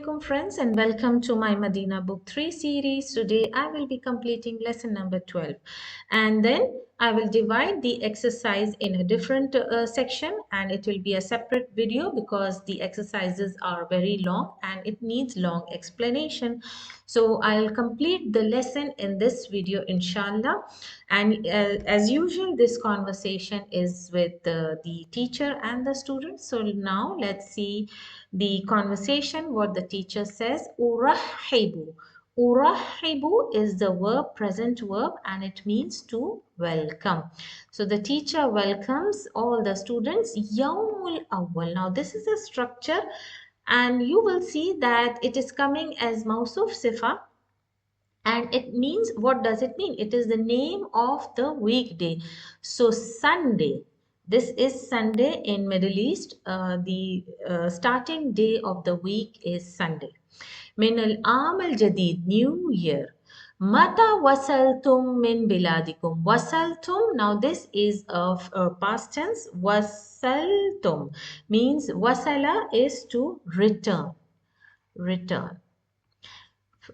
alaikum friends, and welcome to my Madina book 3 series. Today I will be completing lesson number 12, and then I will divide the exercise in a different section, and it will be a separate video because the exercises are very long and it needs long explanation. So I'll complete the lesson in this video inshallah. And as usual, this conversation is with the teacher and the students. So now let's see the conversation, what the teacher says. Urahibu. Urahibu is the verb, present verb, and it means to welcome. So the teacher welcomes all the students. Yawmul awwal. Now this is a structure, and you will see that it is coming as Mausuf Sifa, and it means, what does it mean? It is the name of the weekday. So Sunday, this is Sunday in Middle East. The starting day of the week is Sunday. Min al-aam al-jadid, new year. Mata wasaltum min biladikum. Wasaltum, now this is of past tense. Wasaltum means, wasala is to return. Return.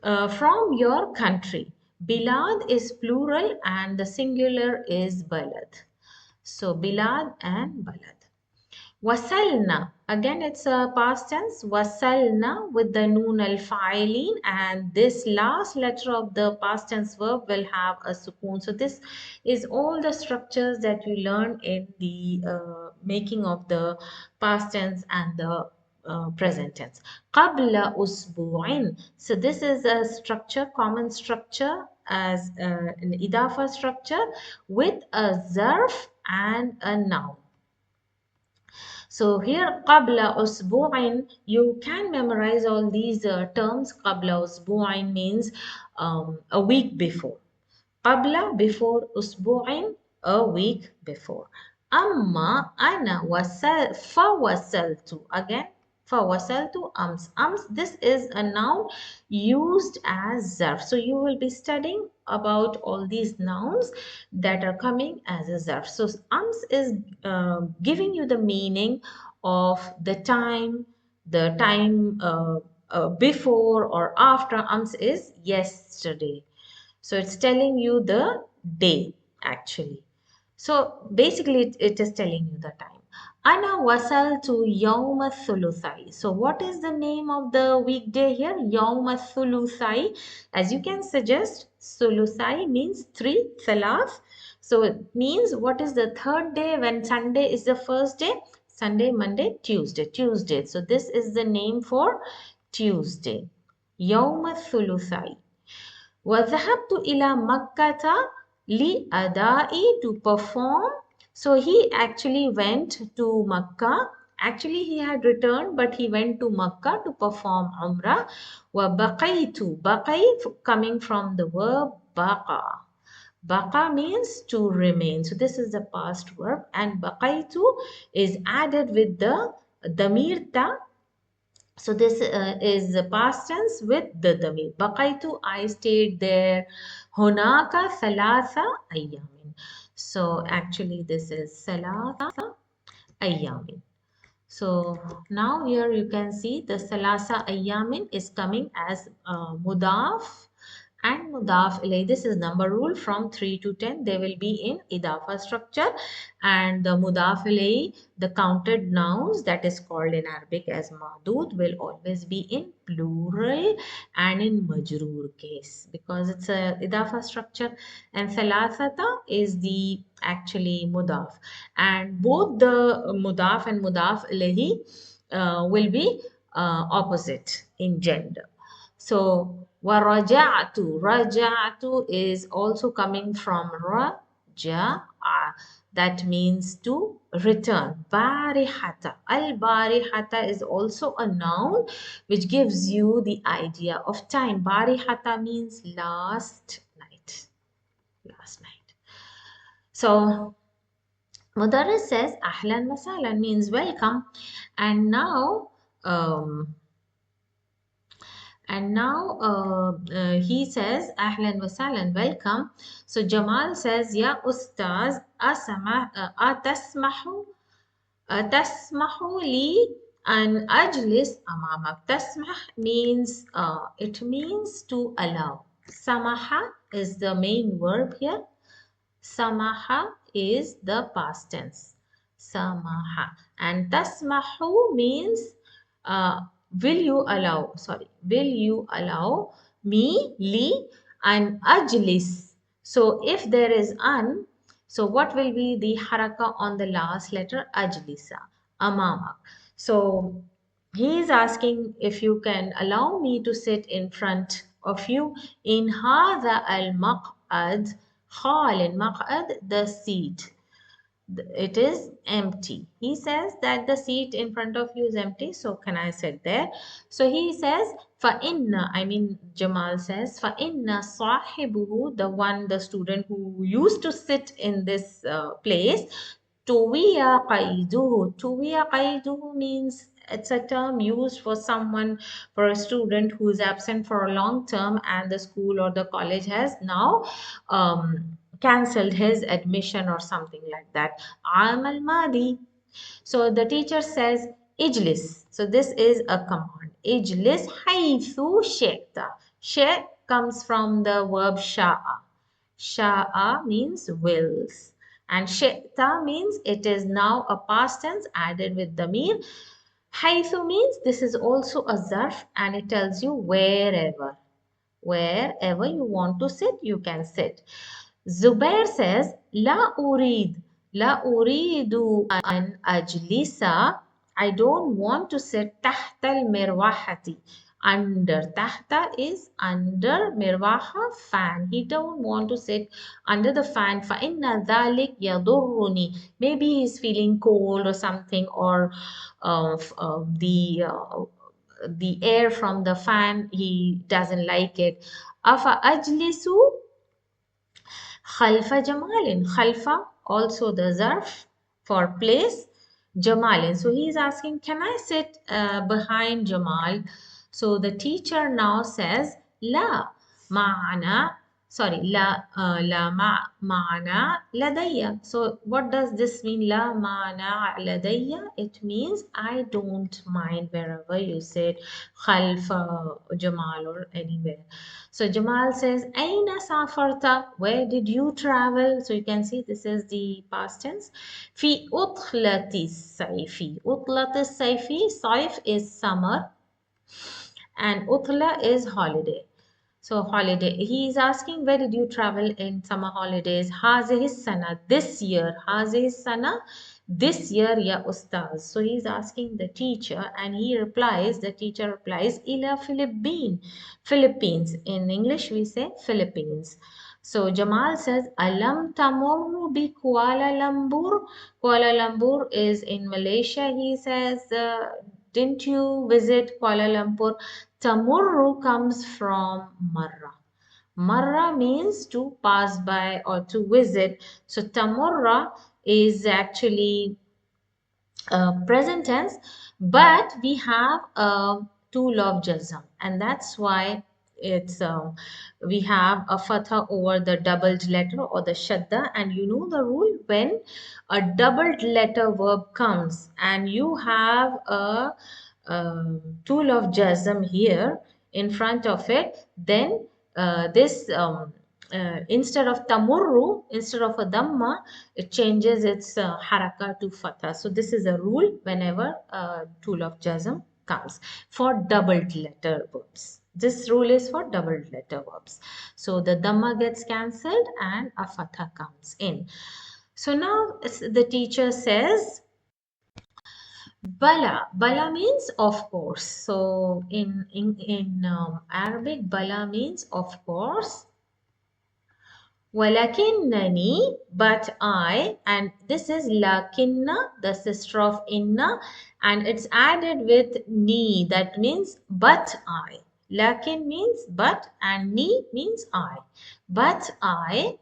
From your country. Bilad is plural and the singular is balad. So bilad and balad. Wasalna, again it's a past tense. Wasalna with the noon al fa'ilin, and this last letter of the past tense verb will have a sukoon. So this is all the structures that you learn in the making of the past tense and the present tense. Qabla usbu'in. So this is a structure, common structure as an idafa structure with a zarf and a noun. So here qabla usbu'in, you can memorize all these terms. Qabla usbu'in means a week before. Qabla, before, usbu'in, a week before. Amma ana fawasaltu, again fawasaltu ams. Ams, this is a noun used as zarf. So you will be studying about all these nouns that are coming as a zarf. So ams is giving you the meaning of the time before or after. Ams is yesterday. So it's telling you the day actually. So basically it is telling you the time. Ana wasal to Yawm Thuluthai. So what is the name of the weekday here? Yawm Thuluthai. As you can suggest, Thuluthai means 3, Thalath. So it means, what is the third day when Sunday is the first day? Sunday, Monday, Tuesday. Tuesday. So this is the name for Tuesday. Yawm Thuluthai. وَذَهَبْتُ إِلَى مَكَّةَ لِأَدَاءِ, to perform. So he actually went to Makkah. Actually he had returned, but he went to Makkah to perform Umrah. وَبَقَيْتُ, baqay coming from the verb baqa. Baqa means to remain. So this is the past verb, and baqaytu is added with the damir ta. So this is the past tense with the damir. Baqaitu, I stayed there. Hunaka thalatha ayyamin. So actually this is thalatha ayyamin. So now here you can see the thalatha ayyamin is coming as mudaf and mudaf ilay. This is number rule from 3 to 10. They will be in idafa structure, and the mudaf ilay, the counted nouns, that is called in Arabic as madud, will always be in plural and in majroor case because it's a idafa structure, and thalathata is the actually mudaf, and both the mudaf and mudaf ilayhi will be opposite in gender. So waraja'tu, raja'tu is also coming from raja'a, that means to return. Barihata, al-barihata is also a noun which gives you the idea of time. Barihata means last night. Last night. So Mudarris says ahlan wa sahlan means welcome, and now he says ahlan wa sahlan, welcome. So Jamal says, ya ustaz, atasmahu li And ajlis amamak. Tasmah means it means to allow. Samaha is the main verb here. Samaha is the past tense. Samaha. And tasmahu means uh, will you allow, sorry, will you allow me, li, and ajlis. So if there is an, so what will be the haraka on the last letter? Ajlisa, amamak. So he is asking if you can allow me to sit in front of you in hadha al-maq'ad. Khal maq'ad, the seat. It is empty. He says that the seat in front of you is empty. So can I sit there? So he says, fa inna, I mean Jamal says, fa inna sahibuhu, the one, the student who used to sit in this place, tuwiya qaiduhu. Tuwiya qaiduhu means it's a term used for someone, for a student who is absent for a long term and the school or the college has now cancelled his admission or something like that. Aam al madi. So the teacher says ijlis. So this is a command. Ijlis haythu shi'ta. Shi' comes from the verb sha'a. Sha'a means wills. And shi'ta means it is now a past tense added with damir. Haythu means this is also a zarf and it tells you wherever. Wherever you want to sit, you can sit. Zubair says, La urid, La uridu an ajlisa. I don't want to sit tahta al-mirwahati. Under. Tahta is under, mirwaha, fan. He don't want to sit under the fan. فَإِنَّ ذَلِكَ يَضُرُّنِي. Maybe he's feeling cold or something, or the air from the fan, he doesn't like it. Afa ajlisu khalfa Jamalin. Khalfa, also the zarf for place. Jamalin. So he is asking, can I sit behind Jamal? So the teacher now says, La ma'ana. Sorry, la ma'ana ladayya. So what does this mean? La ma'ana ladayya. It means I don't mind wherever you sit, khalfa Jamal or anywhere. So Jamal says, Aina safarta? Where did you travel? So you can see this is the past tense. Fi utlati saifi. Utlati saifi. Saif is summer and utla is holiday. So holiday. He is asking, where did you travel in summer holidays? Hazihi sana. This year. Hazihi sana. This year, ya ustaz. So he is asking the teacher, and he replies, the teacher replies, ila Philippine. Philippines. In English, we say Philippines. So Jamal says, Alam tamurru bi Kuala Lumpur. Kuala Lumpur is in Malaysia. He says, didn't you visit Kuala Lumpur? Tamurru comes from marra. Marra means to pass by or to visit. So tamurra is actually present tense, but we have a tool of jazm, and that's why it's we have a fatha over the doubled letter or the shadda. And you know the rule, when a doubled letter verb comes and you have a tool of jazm here in front of it, then this instead of tamurru, instead of a dhamma, it changes its haraka to fatha. So this is a rule whenever tool of jazm comes for doubled letter verbs. This rule is for doubled letter verbs. So the dhamma gets cancelled and a fatha comes in. So now the teacher says, Bala. Bala means of course. So in Arabic, bala means of course. Walakinnani, but I, and this is lakinna, the sister of inna, and it's added with ni, that means but I. Lakin means but, and ni means I. But I,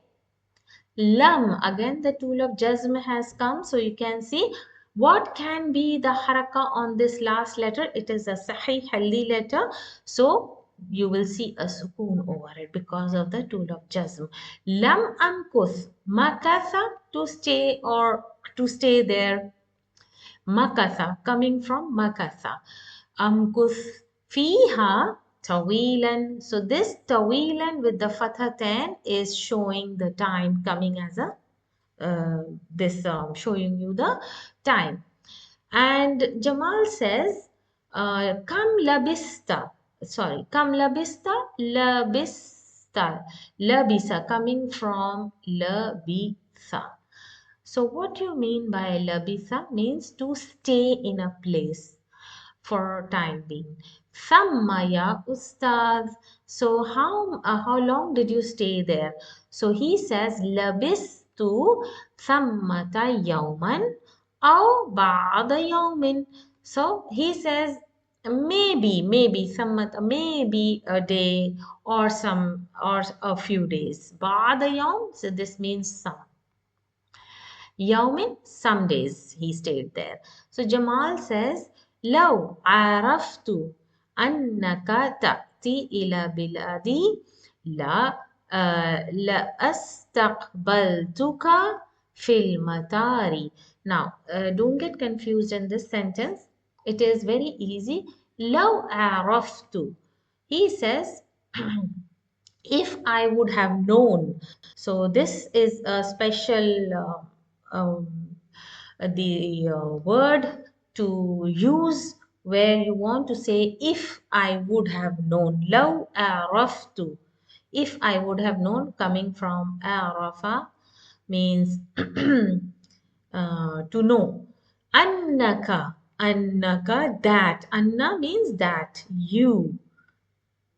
lam, again the tool of jazm has come, so you can see what can be the haraka on this last letter. It is a sahih healthy letter, so you will see a sukoon over it because of the tool of jazm. Lam amkuth, makatha, to stay or to stay there. Makatha, coming from makatha. Amkuth fiha tawilan. So this tawilan with the fathatain is showing the time, coming as a this showing you the time. And Jamal says, Kam labista. Sorry, Kam labista, labista. Labisa, coming from labisa. So, what do you mean by labisa? Means to stay in a place for time being. Thamma ustad. So how long did you stay there? So he says labistu thammata yawman aw ba'da yawmin. So he says maybe thammata, maybe a day or some or a few days. Ba'da yawm, so this means some. Yawmin, some days he stayed there. So Jamal says, لو عرفت أنك تأتي إلى بلادي لا لأستقبلتك في المطار. Now, don't get confused in this sentence. It is very easy. لو عرفت. He says, if I would have known. So this is a special the word to use where you want to say if I would have known. لو عرفت. If I would have known, coming from عرفة means to know. Annaka, that. Anna means that, you.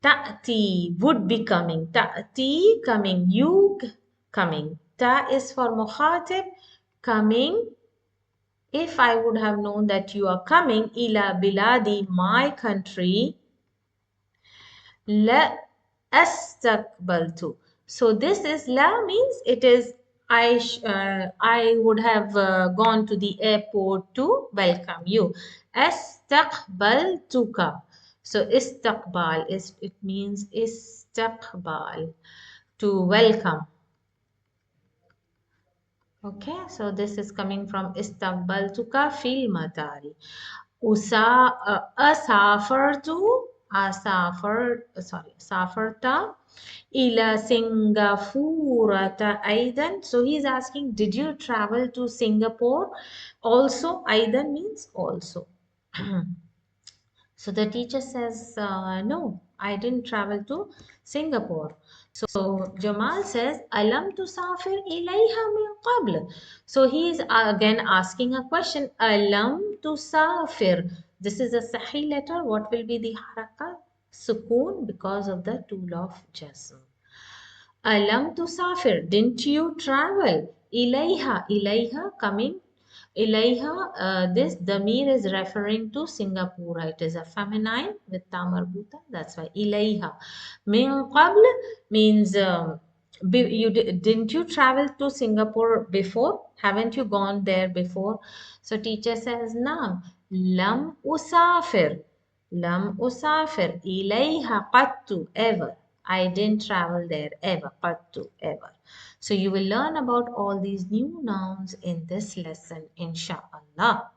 Ta'ti, would be coming. Ta'ti, coming. You, coming. Ta is for muhatib, coming. If I would have known that you are coming, ila biladi, my country, la astaqbaltu. So this is la means it is I would have gone to the airport to welcome you. Astaqbaltuka. So istaqbal is, it means istaqbal, to welcome. Okay, so this is coming from istaqbaltuka fil matari. أسافرت سافرت إلى سنغافورة أيضا. So he's asking, did you travel to Singapore? Also, أيضا means also. So the teacher says, no, I didn't travel to Singapore. So Jamal says, Alam tusafir ilayha min qabl. So he is again asking a question. Alam tusafir. This is a sahih letter. What will be the haraka? Sukoon, because of the tool of jazm. Alam tusafir, didn't you travel? Ilayha, ilayha, coming. Ilayha, this damir is referring to Singapore. It is a feminine with tamarbuta. That's why ilayha. Min qabl means didn't you travel to Singapore before? Haven't you gone there before? So teacher says, Naam, lam usafir. Lam usafir ilayha qattu, ever. I didn't travel there ever, qattu, ever. So you will learn about all these new nouns in this lesson, inshallah.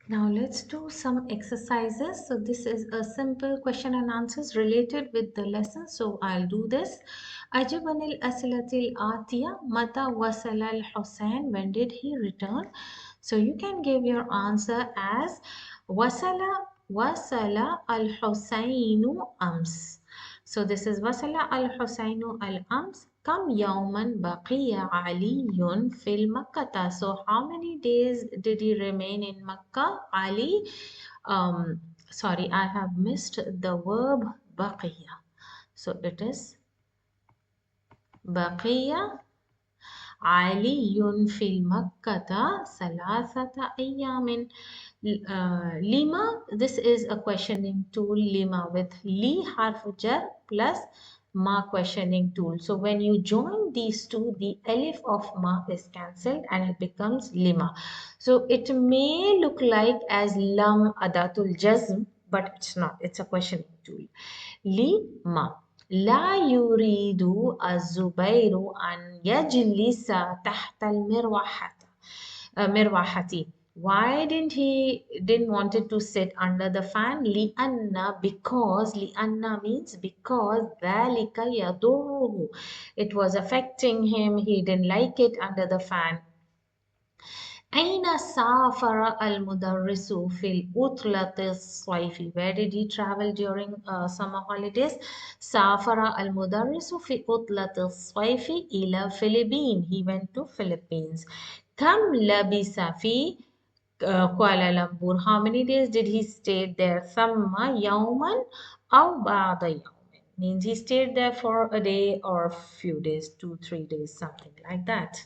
Now let's do some exercises. So this is a simple question and answers related with the lesson. So I'll do this. أجبني الأسئلة الآتية. متى وصل الحسين? When did he return? So you can give your answer as وصل الحسين أمس. So this is وصل الحسين الأمس. كم يوما بقي علي في مكة? So how many days did he remain in Makkah? Ali, sorry, I have missed the verb baqiya. So it is baqiya علي في مكة ثلاثة أيام. Lima, this is a questioning tool. Lima with li harf jar plus ma questioning tool. So when you join these two, the alif of ma is cancelled and it becomes lima. So it may look like as lam adatul jazm, but it's not. It's a questioning tool. Lima. لا يريد الزبير أن يجلس تحت المروحة. mirwahati. Why didn't wanted to sit under the fan? Lianna, because lianna means because dhalika yadurruhu. It was affecting him. He didn't like it under the fan. أين سافر المدرس في العطلة الصيفية? Where did he travel during summer holidays? سافر المدرس في عطلة الصيف إلى فلبين. He went to Philippines. كم لبث في كوالالمبور? How many days did he stay there? ثم يوما أو بعض يوم. Means he stayed there for a day or few days, 2, 3 days, something like that.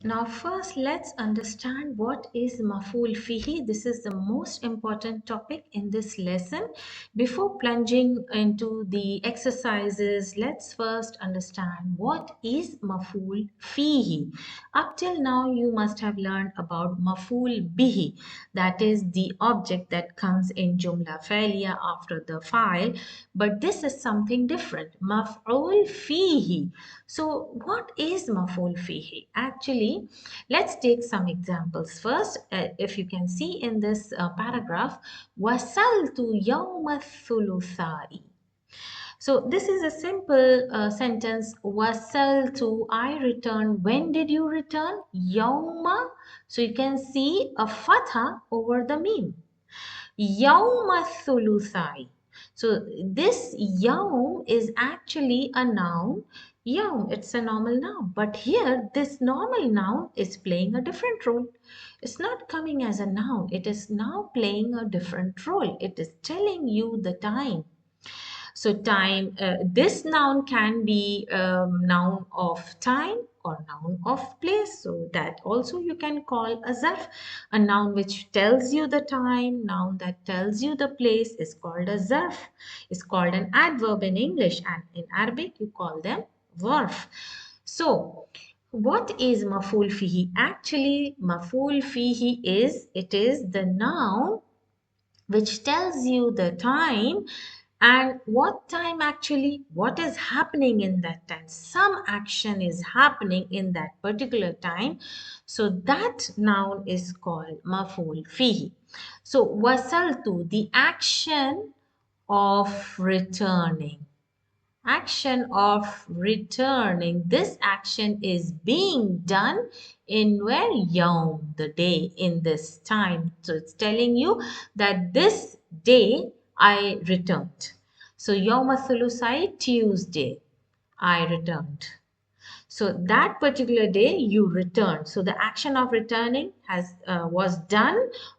Now, first, let's understand what is maful fihi. This is the most important topic in this lesson. Before plunging into the exercises, let's first understand what is maful fihi. Up till now, you must have learned about maful bihi. That is the object that comes in jumla failure after the file. But this is something different. Maf'ul fihi. So, what is maf'ul fihi? Actually, let's take some examples. First, if you can see in this paragraph, wasaltu yawma thuluthai. So this is a simple sentence. Wasaltu, I returned. When did you return? Yawma. So you can see a fatha over the meme. Yawma thuluthai. So this yawm is actually a noun. Yawm, it's a normal noun. But here, this normal noun is playing a different role. It's not coming as a noun. It is now playing a different role. It is telling you the time. So time, this noun can be noun of time or noun of place. So that also you can call a zarf. A noun which tells you the time, noun that tells you the place is called a zarf. It's called an adverb in English, and in Arabic you call them zarf. So what is maful fihi? Actually, maful fihi is the noun which tells you the time. And what time actually? What is happening in that time? Some action is happening in that particular time. So that noun is called maful fihi. So wasaltu, the action of returning. Action of returning. This action is being done in where? Yom, the day, in this time. So it's telling you that this day I returned. So Yom Thulusai, Tuesday, I returned. So that particular day you returned. So the action of returning was done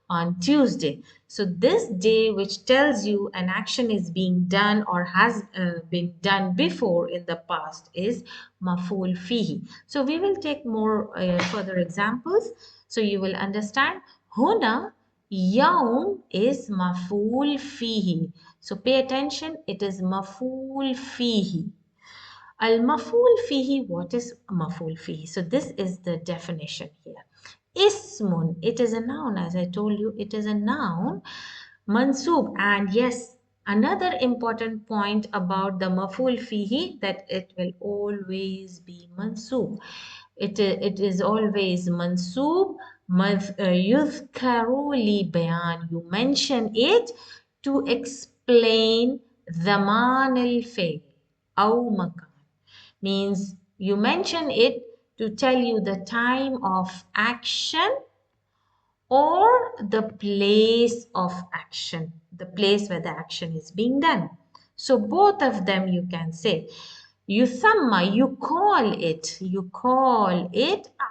on Tuesday. So this day which tells you an action is being done or has been done before in the past is maful fihi. So we will take more further examples so you will understand. Huna yaum is maful fihi. So pay attention, it is maful fihi. Al-maf'ul fihi, what is maf'ul fihi? So this is the definition here. Ismun, it is a noun, as I told you, it is a noun. Mansub, and yes, another important point about the maf'ul fihi that it will always be mansub. It is always mansub, yuzkaru li bayan. You mention it to explain zaman al-fi'l. أو مكان means you mention it to tell you the time of action or the place of action, the place where the action is being done. So both of them you can say. Yusamma, you call it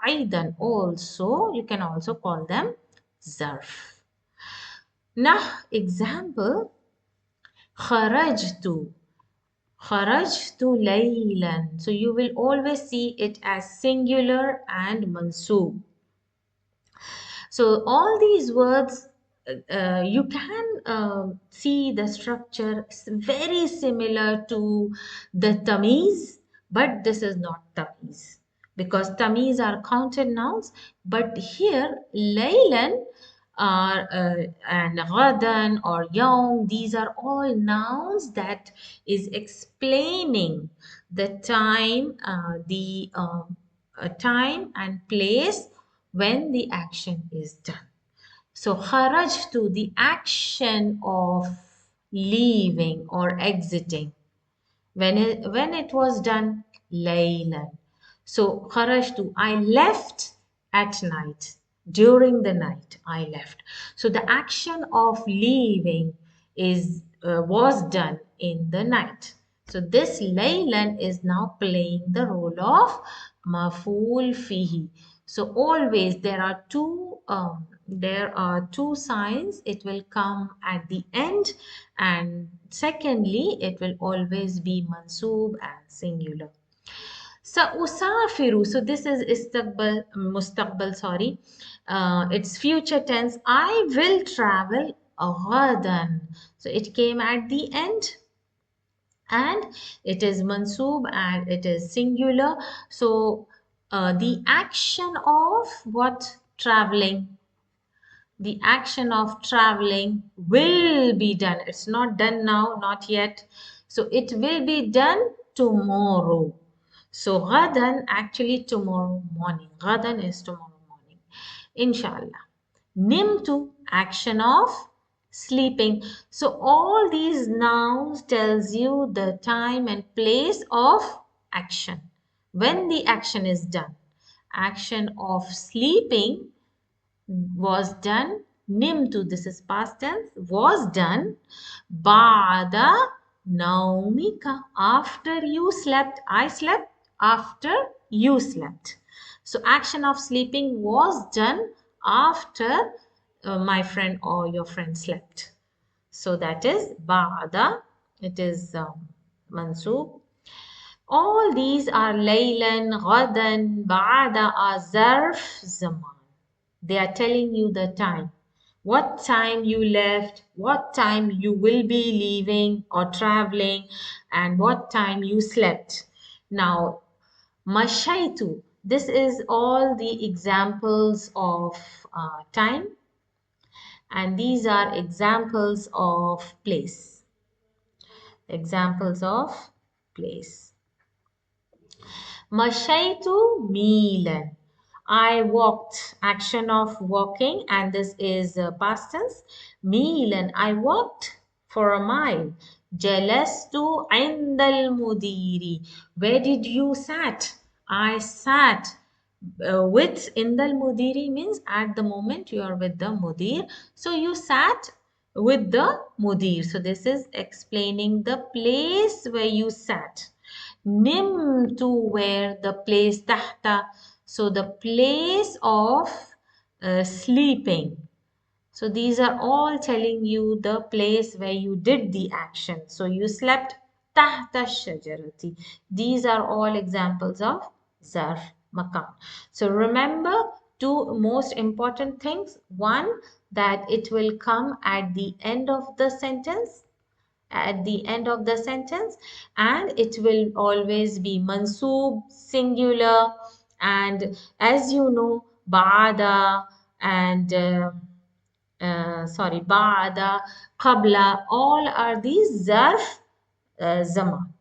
aidan also, you can also call them zarf. Now example, kharajtu. Kharajtu laylan. So you will always see it as singular and mansoob. So all these words, you can see the structure very similar to the tamiz, but this is not tamiz because tamiz are counted nouns. But here, laylan and ghadan or yawm, these are all nouns that is explaining the time, the a time and place when the action is done. So kharajtu, the action of leaving or exiting. When it was done, laylan. So kharajtu, I left at night. During the night, I left. So the action of leaving is was done in the night. So this laylan is now playing the role of maful fihi. So always there are two signs. It will come at the end, and secondly it will always be mansoob and singular. سأسافر, so this is استقبل مستقبل, sorry, it's future tense. I will travel غدا, so it came at the end and it is mansoob and it is singular. So the action of what? Traveling. The action of traveling will be done. It's not done now, not yet. So it will be done tomorrow. So ghadan, actually tomorrow morning. Ghadan is tomorrow morning. Inshallah. Nimtu, action of sleeping. So all these nouns tells you the time and place of action. When the action is done. Action of sleeping was done. Nimtu, this is past tense, was done. Ba'da naumika, after you slept. I slept after you slept. So action of sleeping was done after my friend or your friend slept. So that is ba'da. It is mansoob. All these are laylan, ghadan, ba'da are zarf zaman. They are telling you the time. What time you left, what time you will be leaving or traveling, and what time you slept. Now, mashaitu, this is all the examples of time, and these are examples of place. Examples of place. Mashaitu milan. I walked, action of walking, and this is past tense. Milan, I walked for a mile. Jalastu indal mudiri. Where did you sat? I sat with indal mudiri means at the moment you are with the mudir. So you sat with the mudir. So this is explaining the place where you sat. Nim, to where, the place tahta, so the place of sleeping. So these are all telling you the place where you did the action. So you slept tahta shajarati. These are all examples of zarf makan. So remember two most important things. One, that it will come at the end of the sentence, and it will always be mansoob, singular, and as you know, ba'da and ba'da, qabla, all are these zarf zaman,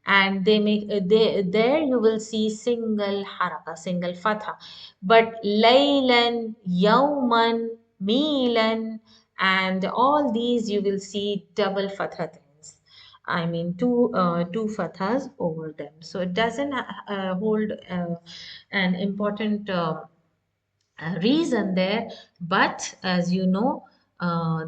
and they make they there you will see single haraka, single fatha, but laylan, yawman, milan, and all these you will see double fatha things. I mean two fathas over them, so it doesn't hold an important reason there, but as you know,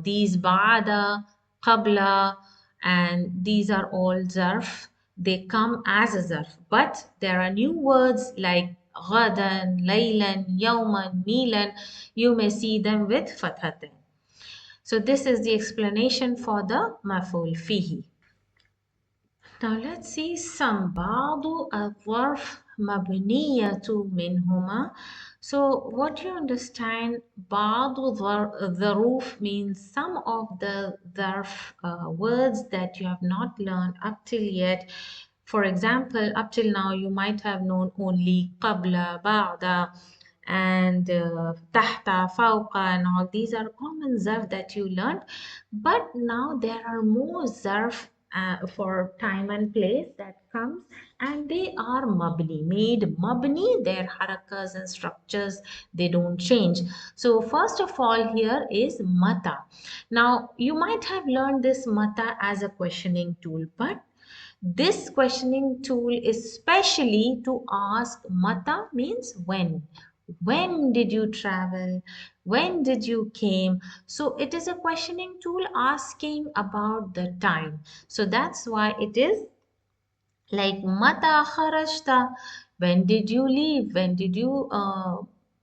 these ba'da, qabla, and these are all zarf. They come as a zarf, but there are new words like ghadan, laylan, yawman, milan. You may see them with fathatin. So this is the explanation for the maf'ul fihi. Now let's see some بعض الظرف مبنية منهما. So what you understand, بعض الظروف means some of the ظرف words that you have not learned up till yet. For example, up till now you might have known only قبل, بعد, and tahta, fawqa, and all these are common zarf that you learned. But now there are more zarf for time and place that comes, and they are mabni, made mabni. Their harakas and structures, they don't change. So first of all here is mata. Now you might have learned this mata as a questioning tool, but this questioning tool is specially to ask. Mata means when. When did you travel? When did you came? So it is a questioning tool asking about the time. So that's why it is like mata kharajta, when did you leave? When did you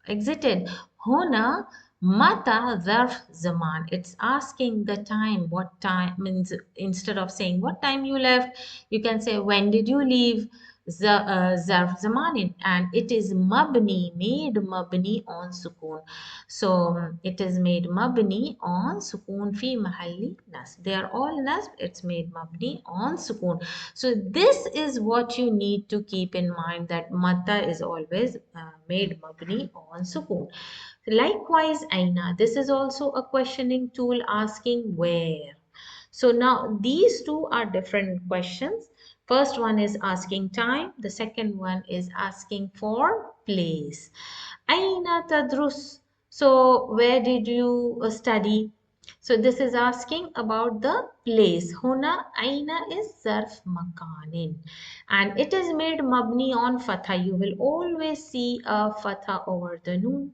exited? Hona mata zarf zaman. It's asking the time. What time means, instead of saying what time you left, you can say when did you leave? Zarf zaman, and it is mabni, made mabni on sukun. So it is made mabni on sukun fi mahalli nasb. They are all nasb. It's made mabni on sukun. So this is what you need to keep in mind, that mata is always made mabni on sukun. Likewise, aina. This is also a questioning tool asking where. So now these two are different questions. First one is asking time. The second one is asking for place. Aina tadrus. So where did you study? So this is asking about the place. Huna aina is zarf makanin, and it is made mabni on fatha. You will always see a fatha over the noon.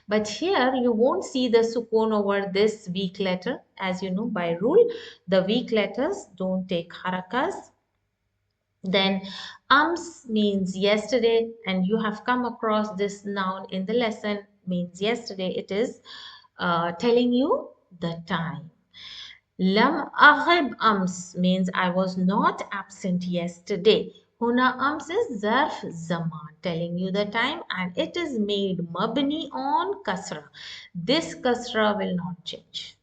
But here you won't see the sukoon over this weak letter. As you know, by rule, the weak letters don't take harakas. Then ams means yesterday, and you have come across this noun in the lesson, means yesterday. It is telling you the time. Lam aghib ams means I was not absent yesterday. Huna ams is zarf zaman, telling you the time, and it is made mabni on kasra. This kasra will not change.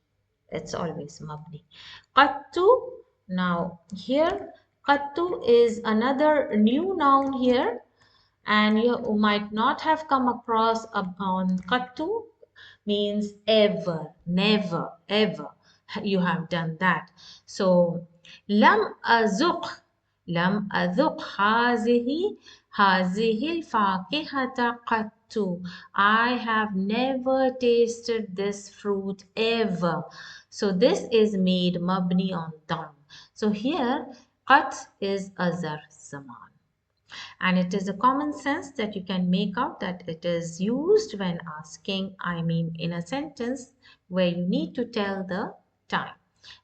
It's always mabni. Qattu, now here qattu is another new noun here, and you might not have come across upon qattu, means ever, never, ever. You have done that. So lam azuq, lam azuq hazihi al-fakihata qattu. I have never tasted this fruit ever. So this is made mabni on dam. So here qat is azar zaman, and it is a common sense that you can make out that it is used when asking, I mean in a sentence where you need to tell the time.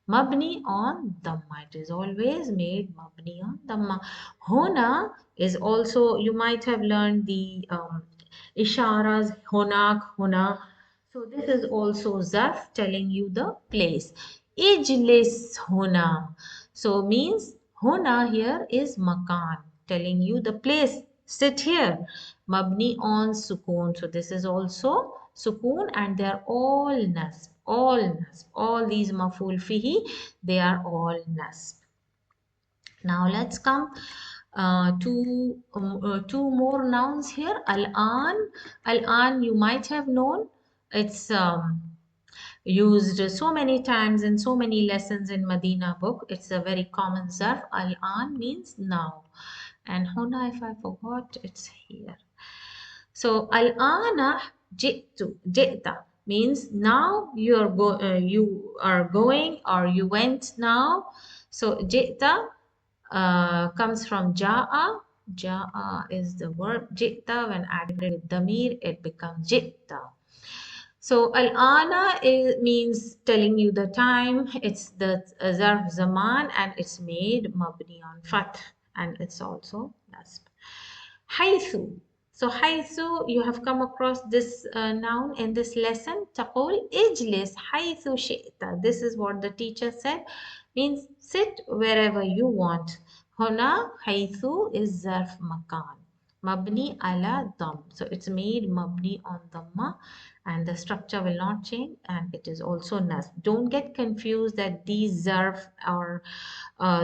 Mabni on dhamma, it is always made mabni on dhamma. Hona is also, you might have learned the isharas, honak, hona. So this is also zarf, telling you the place. Ijlis hona. So means hona here is makan, telling you the place. Sit here. Mabni on sukoon. So this is also sukoon, and they are all nasb. All nasb. All these maful fihi, they are all nasb. Now let's come to two more nouns here. Al-an. Al-an, you might have known. It's used so many times in so many lessons in Madina book. It's a very common zarf. Al-an means now. And huna, if I forgot, it's here. So al-ana jitu, jita means now you are going, or you went now. So jita comes from ja'a. Ja'a is the verb. Jita, when added with damir, it becomes jitta. So al-ana means telling you the time. It's the zarf zaman, and it's made mabni on fath, and it's also nasb. Haythu. So haythu, you have come across this noun in this lesson. Taqul ijlis haythu shi'ta. This is what the teacher said. Means sit wherever you want. Huna haythu is zarf makan. Mabni ala dam. So it's made mabni on dhamma, and the structure will not change, and it is also nas. Don't get confused that these zarf or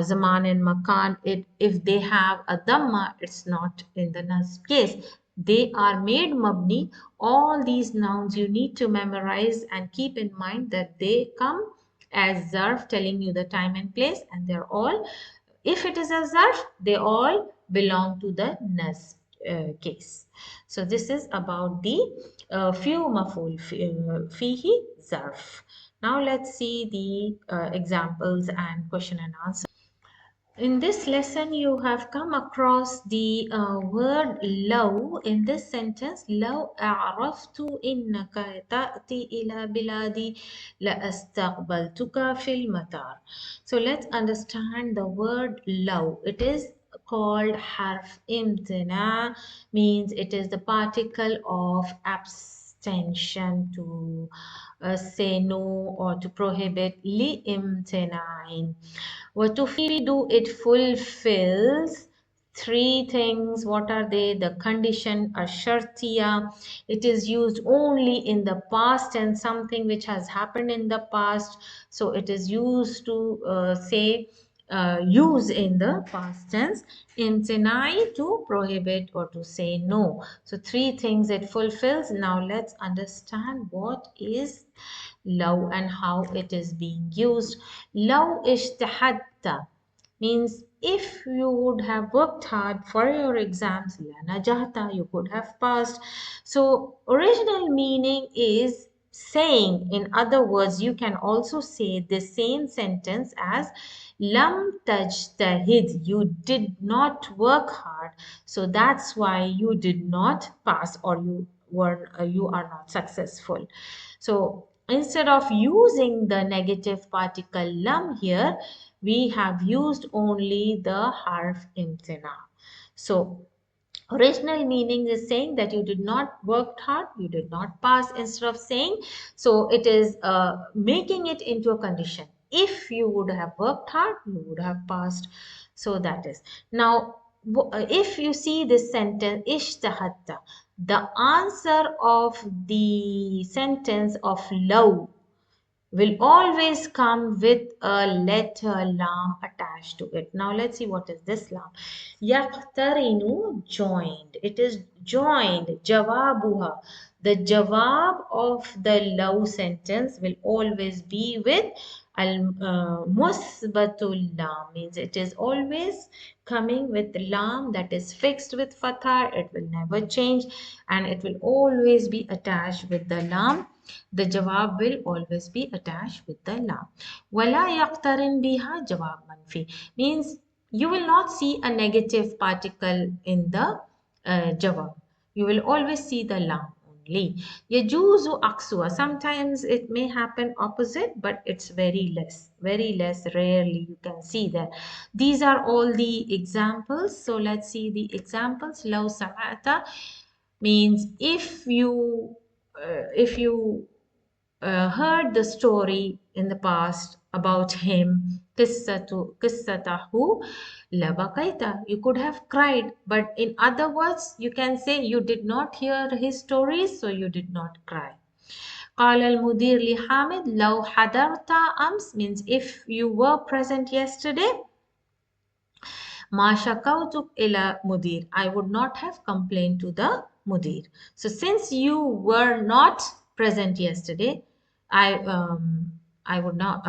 zaman and makan, if they have a dhamma, it's not in the nas case. They are made mabni. All these nouns you need to memorize and keep in mind that they come as zarf, telling you the time and place, and they're all, if it is a zarf, they all belong to the nas case. So this is about the few maful fihi zarf. Now let's see the examples and question and answer. In this lesson, you have come across the word لو in this sentence. لو أعرفت إنك تأتي إلى بلادي لأستقبلتك في المطار. So let's understand the word لو. It is called حرف امتناع, means it is the particle of abstention, to say no or to prohibit. لامتناع. وتفيد, it fulfills three things. What are they? The condition الشرطية. It is used only in the past and something which has happened in the past. So it is used to say use in the past tense. امتناعي, to prohibit or to say no. So three things it fulfills. Now let's understand what is لو and how it is being used. لو اجتهدت means if you would have worked hard for your exams, لنجحت, you could have passed. So original meaning is saying. In other words, you can also say the same sentence as lam tajtahid, you did not work hard, so that's why you did not pass, or you are not successful. So instead of using the negative particle lam here, we have used only the harf imtina. So original meaning is saying that you did not work hard, you did not pass, instead of saying, so it is making it into a condition. If you would have worked hard, you would have passed. So that is. Now, if you see this sentence, ishtahatta, the answer of the sentence of law will always come with a letter lam attached to it. Now let's see what is this lam. Yaqtarinu, joined. It is joined. Jawabuha. The jawab of the law sentence will always be with al musbatul lam, means it is always coming with lam that is fixed with fatha. It will never change, and it will always be attached with the lam. The jawab will always be attached with the lam. Wala yaqtarin biha jawab manfi, means you will not see a negative particle in the jawab. You will always see the lam only. Yajuzu aksua, sometimes it may happen opposite, but it's very less, rarely you can see that. These are all the examples. So let's see the examples. Law sama'ata means if you heard the story in the past about him, qissatahu labaqaita, you could have cried. But in other words, you can say you did not hear his stories, so you did not cry. قال المدير لحامد لو حضرت أمس, means if you were present yesterday, ما شكوتك إلى مدير, I would not have complained to the mudir. So since you were not present yesterday, I would not,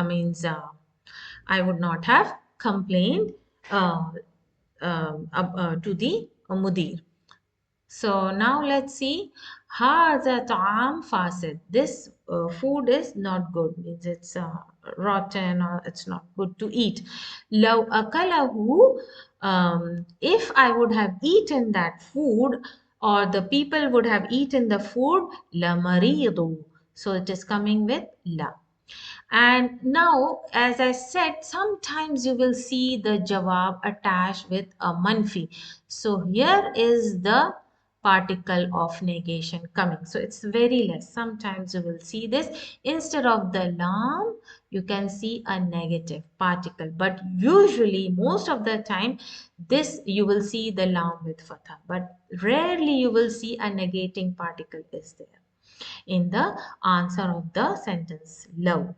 I would not have complained to the mudir. So now let's see. هذا طعام فاسد. This food is not good. Means it's rotten, or it's not good to eat. لو أكله, if I would have eaten that food, or the people would have eaten the food, لمريض. So it is coming with la. And now, as I said, sometimes you will see the jawab attached with a manfi. So here is the particle of negation coming. So it's very less. Sometimes you will see this. Instead of the lam, you can see a negative particle. But usually, most of the time, this you will see the lam with fatha. But rarely you will see a negating particle is there in the answer of the sentence law.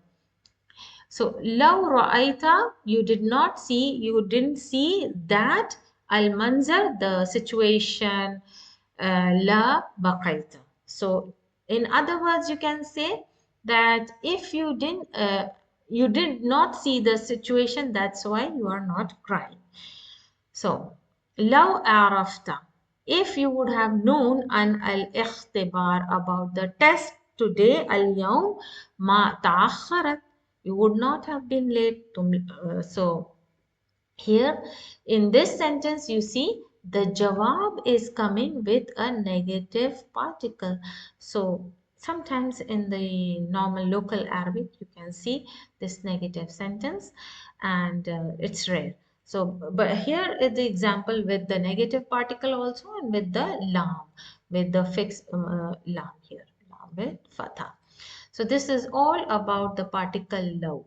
So, law ra'aita, you didn't see that al-manzar, the situation, la baqaita. So, in other words, you can say that if you didn't, You did not see the situation, that's why you are not crying. So, لو عرفت, if you would have known عن الاختبار about the test today اليوم ما تأخرت, you would not have been late to me. So here in this sentence, you see the jawab is coming with a negative particle. So sometimes in the normal local Arabic, you can see this negative sentence, and it's rare. So, but here is the example with the negative particle also, and with the lam, with the fixed lam here, lam with fatha. So this is all about the particle law.